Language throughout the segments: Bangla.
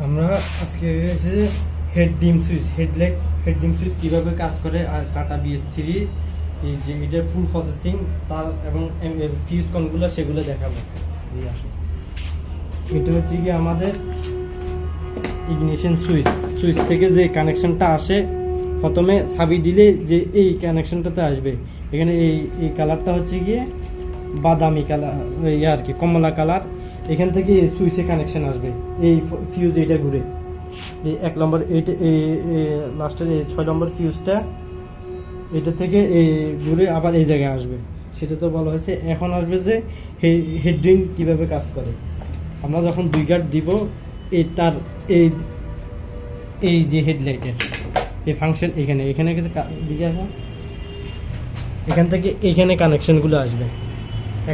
আমরা আজকে হেড ডিম সুইচ হেড ডিম সুইচ কীভাবে কাজ করে আর টাটা BS3 এই যে এটার ফুল প্রসেসিং তার এবং ফিউজ কনগুলো সেগুলো দেখাবো। এটা হচ্ছে কি আমাদের ইগনিশন সুইচ থেকে যে কানেকশনটা আসে, প্রথমে চাবি দিলে যে এই কানেকশনটাতে আসবে। এখানে এই কালারটা হচ্ছে গিয়ে বাদামি কালার, আর কি কমলা কালার। এখান থেকে সুইচে কানেকশন আসবে, এই ফিউজ এইটা ঘুরে এই 1 নম্বর, এইটা এই লাস্টের এই 6 নম্বর ফিউজটা এটা থেকে এই ঘুরে আবার এই জায়গায় আসবে। সেটা তো বলা হয়েছে। এখন আসবে যে হেডরিং কীভাবে কাজ করে। আমরা যখন 2 গার্ড দিব, এই তার এই যে হেডলাইটের এই ফাংশন এখানে দিকে আসবে, এখান থেকে এইখানে কানেকশনগুলো আসবে।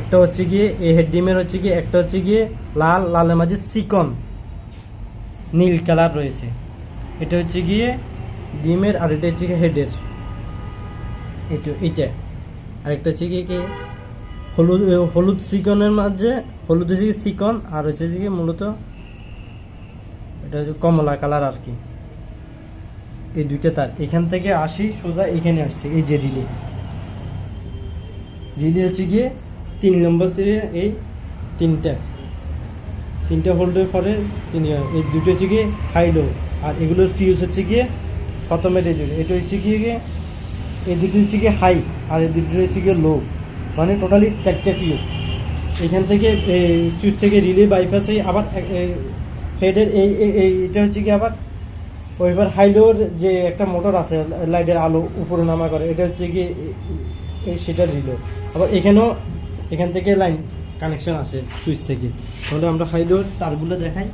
একটা হচ্ছে গিয়ে এই হেড ডিমের হচ্ছে গিয়ে, একটা হচ্ছে গিয়ে লালের মাঝে চিকন নীল কালার রয়েছে, এটা হচ্ছে গিয়ে ডিমের, আর এটা হচ্ছে গিয়ে হেডের। এটা আরেকটা হচ্ছে গিয়ে কি হলুদ চিকনের মাঝে, হলুদ হচ্ছে গিয়ে চিকন, আর হচ্ছে গিয়ে মূলত এটা হচ্ছে কমলা কালার আর কি। এই দুইটা তার এখান থেকে আসি সোজা এখানে আসছে। এই যে রিলে হচ্ছে গিয়ে 3 নম্বর সিরিয়াল, এই তিনটা হোল্ডের পরে এই দুটো হচ্ছে গিয়ে হাই লো, আর এগুলোর ফিউজ হচ্ছে গিয়ে প্রথমের এই দুটো, এটা হচ্ছে গিয়ে এই দুটো হচ্ছে গিয়ে হাই, আর এই দুটো হচ্ছে গিয়ে লো, মানে টোটালি 4টে ফিউজ। এখান থেকে সুইচ থেকে রিলে বাইপাস হয়ে আবার হেডের এইটা হচ্ছে গিয়ে আবার ওইবার হাইলোর যে একটা মোটর আছে লাইটের আলো উপরে নামা করে, এটা হচ্ছে গিয়ে সেটা রিলে। আবার এখান থেকে লাইন কানেকশন আসে সুইচ থেকে। তাহলে আমরা হাইলোর তারগুলো দেখাই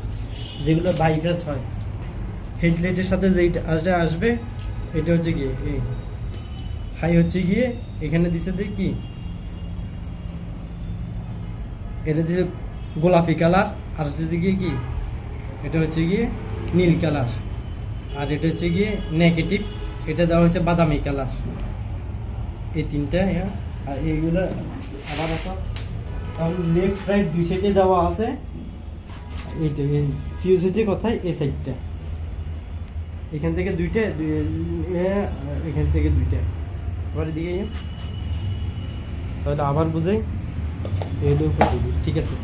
যেগুলো বাইপাস হয় হেডলাইটের সাথে, যেইটা আসবে এটা হচ্ছে গিয়ে এই হাই হচ্ছে গিয়ে এখানে দিছে কি, এটা দিছে গোলাপি কালার, আর হচ্ছে গিয়ে কি এটা হচ্ছে গিয়ে নীল কালার, আর এটা হচ্ছে গিয়ে নেগেটিভ, এটা দেওয়া হয়েছে বাদামি কালার। এই তিনটা, আর এইগুলো আবার আছে লেফট রাইট 2 সাইডে দেওয়া আছে। এইটা ফিউজ হচ্ছে কোথায়, এই সাইডটা, এখান থেকে দুইটা, এখান থেকে দুইটা, আবার এদিকে তাহলে আবার বুঝাই। ঠিক আছে।